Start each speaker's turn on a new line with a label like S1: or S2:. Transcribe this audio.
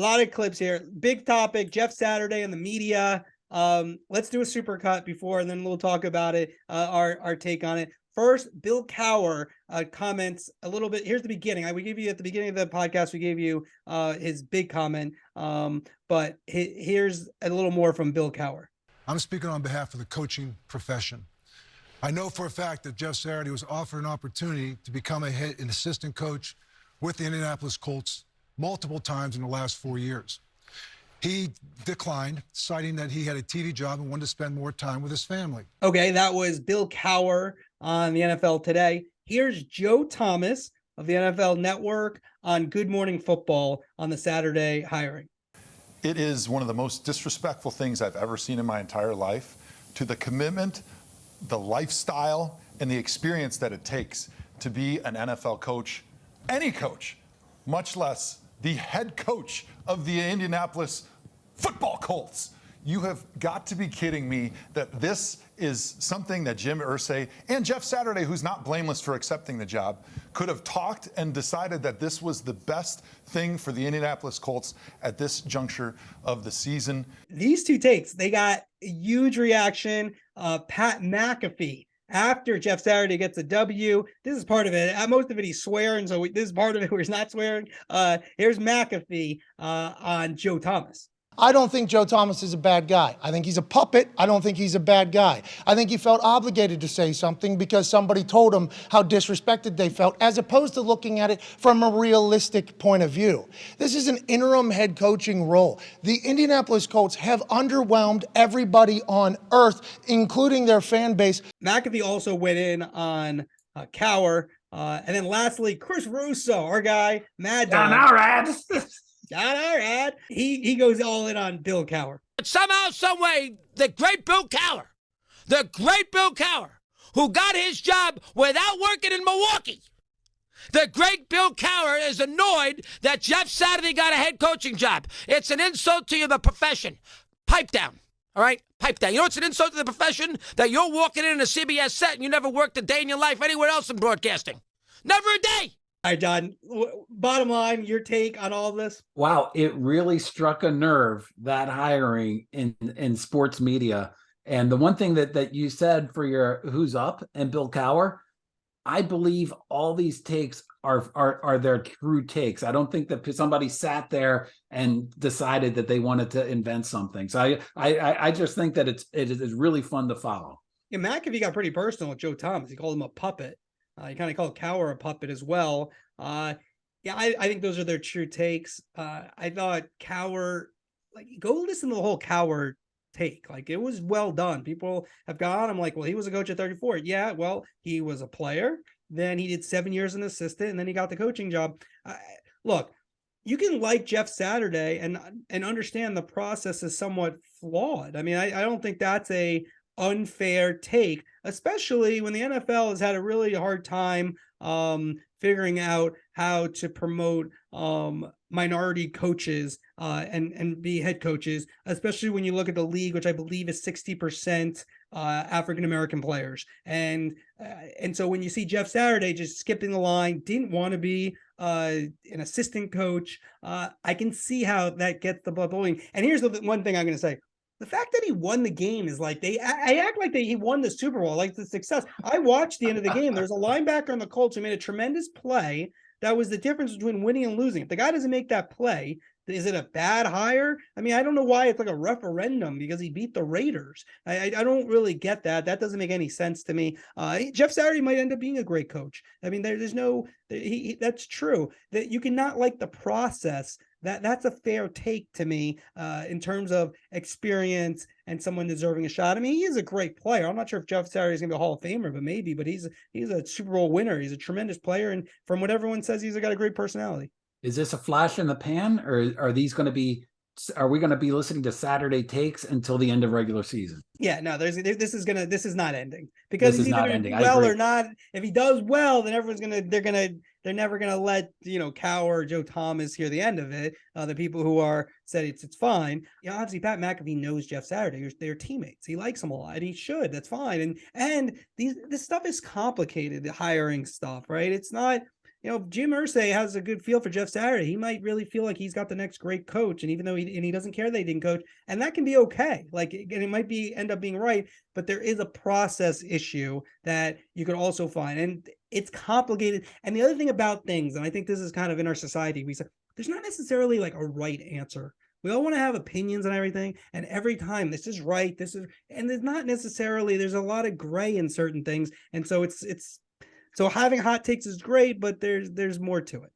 S1: lot of clips here. Big topic, Jeff Saturday and the media. Let's do a super cut before, and then we'll talk about it, our take on it. First, Bill Cowher comments a little bit. Here's the beginning. We gave you at the beginning of the podcast, we gave you his big comment. But here's a little more from Bill Cowher.
S2: I'm speaking on behalf of the coaching profession. I know for a fact that Jeff Saturday was offered an opportunity to become an assistant coach with the Indianapolis Colts multiple times in the last 4 years. He declined, citing that he had a TV job and wanted to spend more time with his family.
S1: Okay, that was Bill Cowher on the NFL Today. Here's Joe Thomas of the NFL Network on Good Morning Football on the Saturday hiring.
S3: It is one of the most disrespectful things I've ever seen in my entire life to the commitment, the lifestyle, and the experience that it takes to be an NFL coach, any coach, much less the head coach of the Indianapolis Football Colts. You have got to be kidding me that this is something that Jim Irsay and Jeff Saturday, who's not blameless for accepting the job, could have talked and decided that this was the best thing for the Indianapolis Colts at this juncture of the season.
S1: These two takes, they got a huge reaction. Pat McAfee, after Jeff Saturday gets a W, this is part of it. Most of it he's swearing, so this is part of it where he's not swearing. Here's McAfee on Joe Thomas.
S4: I don't think Joe Thomas is a bad guy. I think he's a puppet. I don't think he's a bad guy. I think he felt obligated to say something because somebody told him how disrespected they felt, as opposed to looking at it from a realistic point of view. This is an interim head coaching role. The Indianapolis Colts have underwhelmed everybody on earth, including their fan base.
S1: McAfee also went in on Cowher. And then lastly, Chris Russo, our guy, Mad Dog.
S5: John Ourand.
S1: John Ourand. He goes all in on Bill Cowher.
S6: Somehow, someway, the great Bill Cowher, who got his job without working in Milwaukee. The great Bill Cowher is annoyed that Jeff Saturday got a head coaching job. It's an insult to the profession. Pipe down. All right? Pipe down. You know it's an insult to the profession? That you're walking in a CBS set and you never worked a day in your life anywhere else in broadcasting. Never a day.
S1: All right, John, bottom line, your take on all of this?
S5: Wow, it really struck a nerve, that hiring in sports media. And the one thing that you said for your Who's Up and Bill Cowher, I believe all these takes are their true takes. I don't think that somebody sat there and decided that they wanted to invent something. So I just think that it is really fun to follow.
S1: Yeah, McAfee got pretty personal with Joe Thomas. He called him a puppet. He kind of called Cowher a puppet as well. I think those are their true takes. I thought Cowher, go listen to the whole Cowher take. It was well done. People have gone, I'm like, well, he was a coach at 34. Yeah, well, he was a player. Then he did 7 years as an assistant, and then he got the coaching job. Look, you can like Jeff Saturday and understand the process is somewhat flawed. I mean, I don't think that's a unfair take, especially when the NFL has had a really hard time figuring out how to promote minority coaches and be head coaches, especially when you look at the league, which I believe is 60% African-American players. And so when you see Jeff Saturday just skipping the line, didn't want to be an assistant coach, I can see how that gets the blood boiling. And here's the one thing I'm going to say. The fact that he won the game is I act like he won the Super Bowl, like the success. I watched the end of the game. There's a linebacker on the Colts who made a tremendous play. That was the difference between winning and losing. If the guy doesn't make that play, is it a bad hire? I mean, I don't know why it's like a referendum because he beat the Raiders. I don't really get that. That doesn't make any sense to me. Jeff Saturday might end up being a great coach. I mean, that's true. That you cannot like the process. That's a fair take to me in terms of experience and someone deserving a shot. I mean, he is a great player. I'm not sure if Jeff Saturday is going to be a Hall of Famer, but maybe. But he's a Super Bowl winner. He's a tremendous player, and from what everyone says, he's got a great personality. Is this a flash in the pan, or are we going to be listening to Saturday takes until the end of regular season? Yeah, no, this is not ending, because he's either going to do well or not. If he does well, then they're never going to let, Cowher or Joe Thomas hear the end of it. The people who said it's fine. Obviously Pat McAfee knows Jeff Saturday. They're teammates. He likes him a lot. He should. That's fine. And this stuff is complicated, the hiring stuff, right? It's not Jim Irsay has a good feel for Jeff Saturday. He might really feel like he's got the next great coach, and even though he doesn't care that he didn't coach, and that can be okay. Like, and it might end up being right, but there is a process issue that you could also find, and it's complicated. And the other thing about things, and I think this is kind of in our society, we say there's not necessarily like a right answer. We all want to have opinions on everything, and every time this is right, and there's not necessarily. There's a lot of gray in certain things, and so it's. So having hot takes is great, but there's more to it.